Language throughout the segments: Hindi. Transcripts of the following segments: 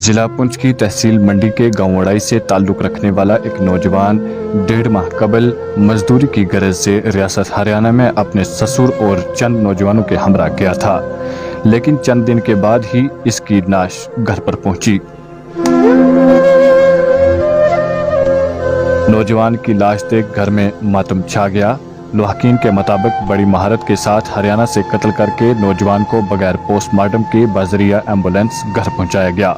जिला पुंछ की तहसील मंडी के गांव वड़ाई से ताल्लुक रखने वाला एक नौजवान 1.5 माह कबल मजदूरी की गरज से रियासत हरियाणा में अपने ससुर और चंद नौजवानों के हमरा गया था, लेकिन चंद दिन के बाद ही इसकी नाश घर पर पहुंची। नौजवान की लाश देख घर में मातम छा गया। लोहाकीन के मुताबिक बड़ी महारत के साथ हरियाणा से कत्ल करके नौजवान को बगैर पोस्टमार्टम के बजरिया एम्बुलेंस घर पहुंचाया गया,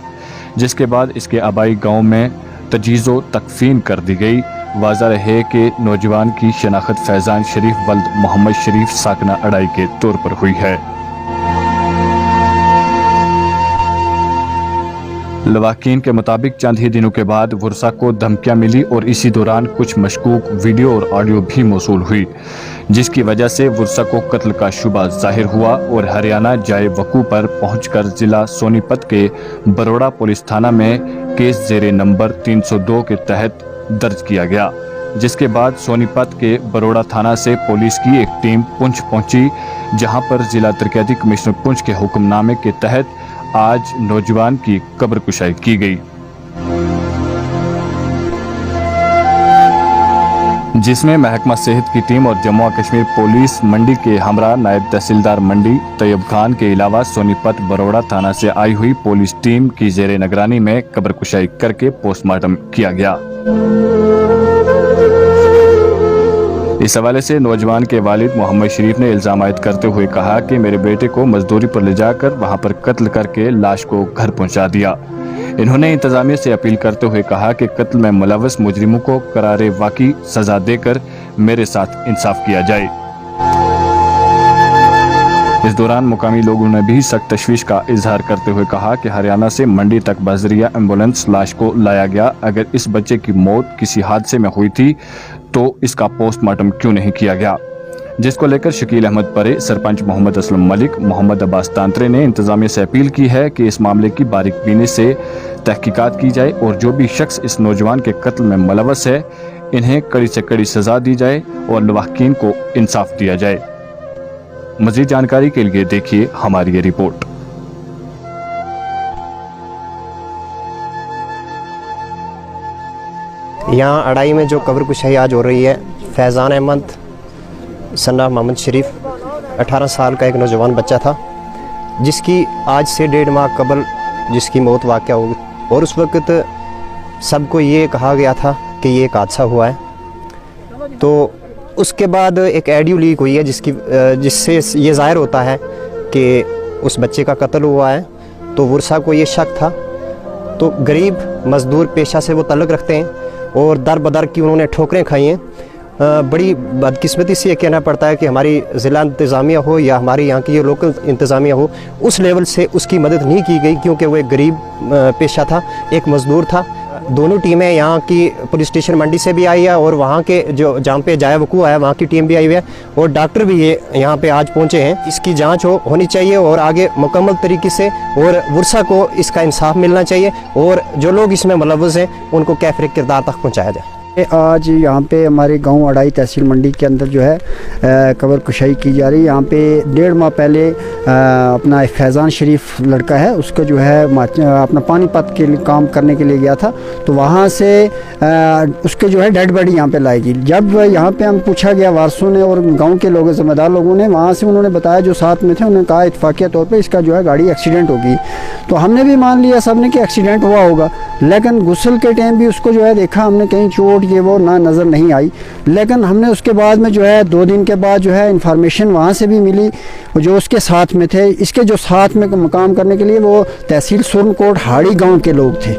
जिसके बाद इसके आबाई गांव में तजीज़ो तकफीन कर दी गई। वाज़ा है कि नौजवान की शनाख्त फैज़ान शरीफ वल्द मोहम्मद शरीफ साकना अड़ाई के तौर पर हुई है। लवाकीन के मुताबिक चंद ही दिनों के बाद वर्षा को धमकियां मिली और इसी दौरान कुछ मशकूक वीडियो और ऑडियो भी मौसूल हुई, जिसकी वजह से वर्षा को कत्ल का शुबा जाहिर हुआ और हरियाणा जाए वकू पर पहुंचकर जिला सोनीपत के बरोड़ा पुलिस थाना में केस जेरे नंबर 302 के तहत दर्ज किया गया, जिसके बाद सोनीपत के बरोड़ा थाना से पुलिस की एक टीम पुंछ पहुंची, जहां पर जिला तरक्याती कमिश्नर पुंछ के हुक्मनामे के तहत आज नौजवान की कब्र कुशाई की गई, जिसमें महकमा सेहत की टीम और जम्मू कश्मीर पुलिस मंडी के हमरा नायब तहसीलदार मंडी तैयब खान के अलावा सोनीपत बरोड़ा थाना से आई हुई पुलिस टीम की जेरे निगरानी में कब्र कुशाई करके पोस्टमार्टम किया गया। इस हवाले से नौजवान के वालिद मोहम्मद शरीफ ने इल्जाम आयद करते हुए कहा कि मेरे बेटे को मजदूरी पर ले जाकर वहां पर कत्ल करके लाश को घर पहुंचा दिया। इन्होंने इंतजामिया से अपील करते हुए कहा कि कत्ल में मुलव्वस मुजरिमों को करारे वाकई सजा देकर मेरे साथ इंसाफ किया जाए। इस दौरान मुकामी लोगों ने भी सख्त तशवीश का इजहार करते हुए कहा कि हरियाणा से मंडी तक बजरिया एम्बुलेंस लाश को लाया गया। अगर इस बच्चे की मौत किसी हादसे में हुई थी तो इसका पोस्टमार्टम क्यों नहीं किया गया, जिसको लेकर शकील अहमद परे, सरपंच मोहम्मद असलम मलिक, मोहम्मद अब्बास तांत्रे ने इंतजामिया से अपील की है कि इस मामले की बारीकबीनी से तहकीकात की जाए और जो भी शख्स इस नौजवान के कत्ल में मुलव्वस है इन्हें कड़ी से कड़ी सजा दी जाए और लवाकीन को इंसाफ दिया जाए। मजीद जानकारी के लिए देखिए हमारी ये रिपोर्ट। यहाँ अड़ाई में जो कब्र कुशाई आज हो रही है, फैज़ान अहमद सन्ना मोहम्मद शरीफ 18 साल का एक नौजवान बच्चा था, जिसकी आज से 1.5 माह कबल जिसकी मौत वाक़या हो गई और उस वक्त सबको ये कहा गया था कि ये एक हादसा हुआ है। तो उसके बाद एक ऑडियो लीक हुई है जिससे ये ज़ाहिर होता है कि उस बच्चे का कत्ल हुआ है। तो वर्षा को ये शक था, तो गरीब मज़दूर पेशा से वो ताल्लुक़ रखते हैं और दर बदर की उन्होंने ठोकरें खाई हैं। बड़ी बदकिस्मती से ये कहना पड़ता है कि हमारी ज़िला इंतज़ामिया हो या हमारे यहाँ की ये लोकल इंतज़ामिया हो, उस लेवल से उसकी मदद नहीं की गई, क्योंकि वो एक गरीब पेशा था, एक मज़दूर था। दोनों टीमें यहाँ की पुलिस स्टेशन मंडी से भी आई है और वहाँ के जो जहाँ पे जाए वकू है वहाँ की टीम भी आई हुई है और डॉक्टर भी ये यहाँ पे आज पहुँचे हैं। इसकी जांच होनी चाहिए और आगे मुकम्मल तरीके से, और वर्षा को इसका इंसाफ मिलना चाहिए और जो लोग इसमें मुलव्वस हैं उनको कैफरे किरदार तक पहुँचाया जाए। आज यहाँ पे हमारे गांव अड़ाई तहसील मंडी के अंदर जो है कब्र कुशाई की जा रही है। यहाँ पे 1.5 माह पहले अपना फैज़ान शरीफ लड़का है, उसका जो है अपना पानीपत के लिए काम करने के लिए गया था, तो वहाँ से उसके जो है डेड बॉडी यहाँ पे लाएगी। जब यहाँ पे हम पूछा गया वारसों ने और गाँव के लोगों ज़िम्मेदार लोगों ने, वहाँ से उन्होंने बताया जो साथ में थे, उन्होंने कहा इत्फाक़िया तौर पर इसका जो है गाड़ी एक्सीडेंट होगी। तो हमने भी मान लिया सब ने कि एक्सीडेंट हुआ होगा, लेकिन गुस्ल के टाइम भी उसको जो है देखा हमने, कहीं चोट ये वो ना नज़र नहीं आई। लेकिन हमने उसके बाद में जो है 2 दिन के बाद जो है इंफॉर्मेशन वहाँ से भी मिली, जो उसके साथ में थे, इसके जो साथ में काम करने के लिए वो तहसील सुरनकोट हाड़ी गांव के लोग थे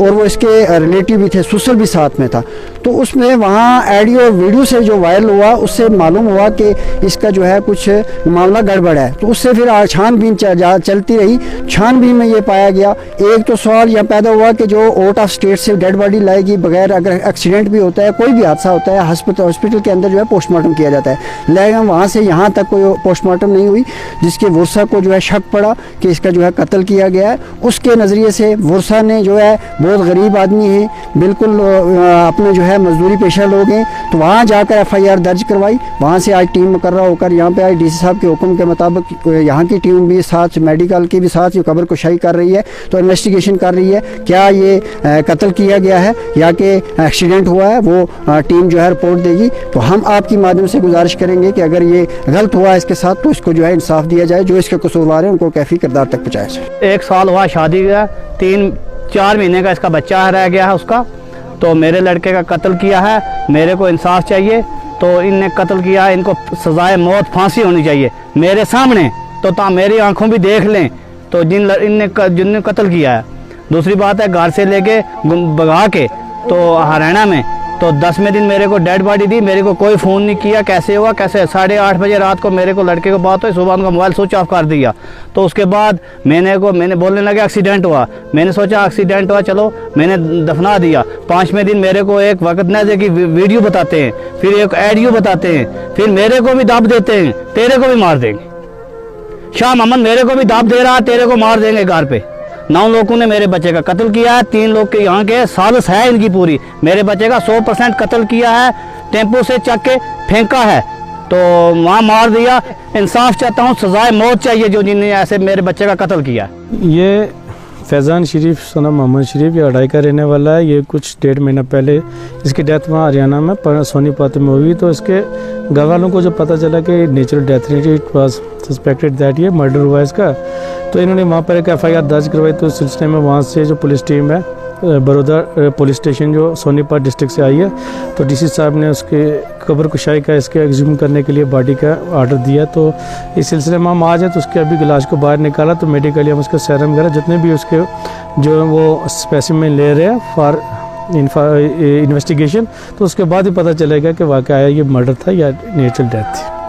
और वो इसके रिलेटिव भी थे, ससुर भी साथ में था। तो उसमें वहाँ ऑडियो वीडियो से जो वायरल हुआ उससे मालूम हुआ कि इसका जो है कुछ मामला गड़बड़ है। तो उससे फिर छानबीन चलती रही। छानबीन में ये पाया गया, एक तो सवाल यह पैदा हुआ कि जो आउट ऑफ स्टेट से डेड बॉडी लाएगी बगैर, अगर एक्सीडेंट भी होता है, कोई भी हादसा होता है, हॉस्पिटल के अंदर जो है पोस्टमार्टम किया जाता है, लेकिन वहाँ से यहाँ तक कोई पोस्टमार्टम नहीं हुई, जिसके वर्षा को जो है शक पड़ा कि इसका जो है कत्ल किया गया है। उसके नज़रिए से वर्षा ने जो है बहुत गरीब आदमी है, बिल्कुल अपने जो है है मजदूरी पेशा लोग हैं, तो वहाँ जाकर FIR दर्ज करवाई। वहाँ से आज टीम मुकर्रा होकर यहाँ पे आई। DC साहब के हुक्म के मुताबिक यहाँ की टीम भी साथ, मेडिकल की भी साथ ये कब्र कुशाई कर रही है। तो इन्वेस्टिगेशन कर रही है क्या ये कत्ल किया गया है या कि एक्सीडेंट हुआ है, वो टीम जो है रिपोर्ट देगी। तो हम आपकी माध्यम से गुजारिश करेंगे कि अगर ये गलत हुआ इसके साथ तो इसको जो है इंसाफ दिया जाए, जो इसके कसूरवार हैं उनको कैफी किरदार तक पहुँचाया जाए। 1 साल हुआ शादी का, 3-4 महीने का इसका बच्चा रह गया है उसका। तो मेरे लड़के का कत्ल किया है, मेरे को इंसाफ चाहिए। तो इनने कत्ल किया है, इनको सजाए मौत, फांसी होनी चाहिए मेरे सामने। तो मेरी आंखों भी देख लें तो जिनने कत्ल किया है। दूसरी बात है, घर से लेके भगा के तो हरियाणा में तो 10वें दिन मेरे को डेड बॉडी दी, मेरे को कोई फ़ोन नहीं किया। कैसे हुआ, कैसे 8:30 बजे रात को मेरे को लड़के को बात हुई, सुबह उनका मोबाइल स्विच ऑफ कर दिया। तो उसके बाद मैंने बोलने लगा एक्सीडेंट हुआ। मैंने सोचा एक्सीडेंट हुआ, चलो मैंने दफना दिया। 5वें दिन मेरे को एक वक्त न की वीडियो बताते हैं, फिर एक ऑडियो बताते हैं, फिर मेरे को भी दाब देते हैं, तेरे को भी मार देंगे। शाह मोहम्मद मेरे को भी दाब दे रहा है, तेरे को मार देंगे घर पे। 9 लोगों ने मेरे बच्चे का कत्ल किया है, 3 लोग के यहाँ के साजिश है इनकी पूरी। मेरे बच्चे का 100% कत्ल किया है, टेम्पो से चक के फेंका है, तो वहाँ मार दिया। इंसाफ चाहता हूँ, सजाए मौत चाहिए जो जिन्होंने ऐसे मेरे बच्चे का कत्ल किया। ये फैज़ान शरीफ सन ऑफ मोहम्मद शरीफ, ये अडाई का रहने वाला है। ये कुछ 1.5 महीना पहले इसकी डेथ वहाँ हरियाणा में सोनीपत में हुई। तो इसके घर वालों को जब पता चला कि नेचुरल डेथ नहीं, इट वॉज सस्पेक्टेड दैट ये मर्डर हुआ इसका, तो इन्होंने वहाँ पर एक FIR दर्ज करवाई। तो इस सिलसिले में वहाँ से जो पुलिस टीम है बड़ौदा पुलिस स्टेशन जो सोनीपत डिस्ट्रिक्ट से आई है, तो DC साहब ने उसके कब्र कुशाई का इसके एग्ज़्यूम करने के लिए बॉडी का ऑर्डर दिया। तो इस सिलसिले में हम आज हैं, तो उसके अभी लाश को बाहर निकाला। तो मेडिकली हम उसके सेरम वगैरह जितने भी उसके जो वो स्पेसिमेन ले रहे हैं फॉर इन्वेस्टिगेशन, तो उसके बाद ही पता चलेगा कि वाकई ये मर्डर था या नेचुरल डेथ थी।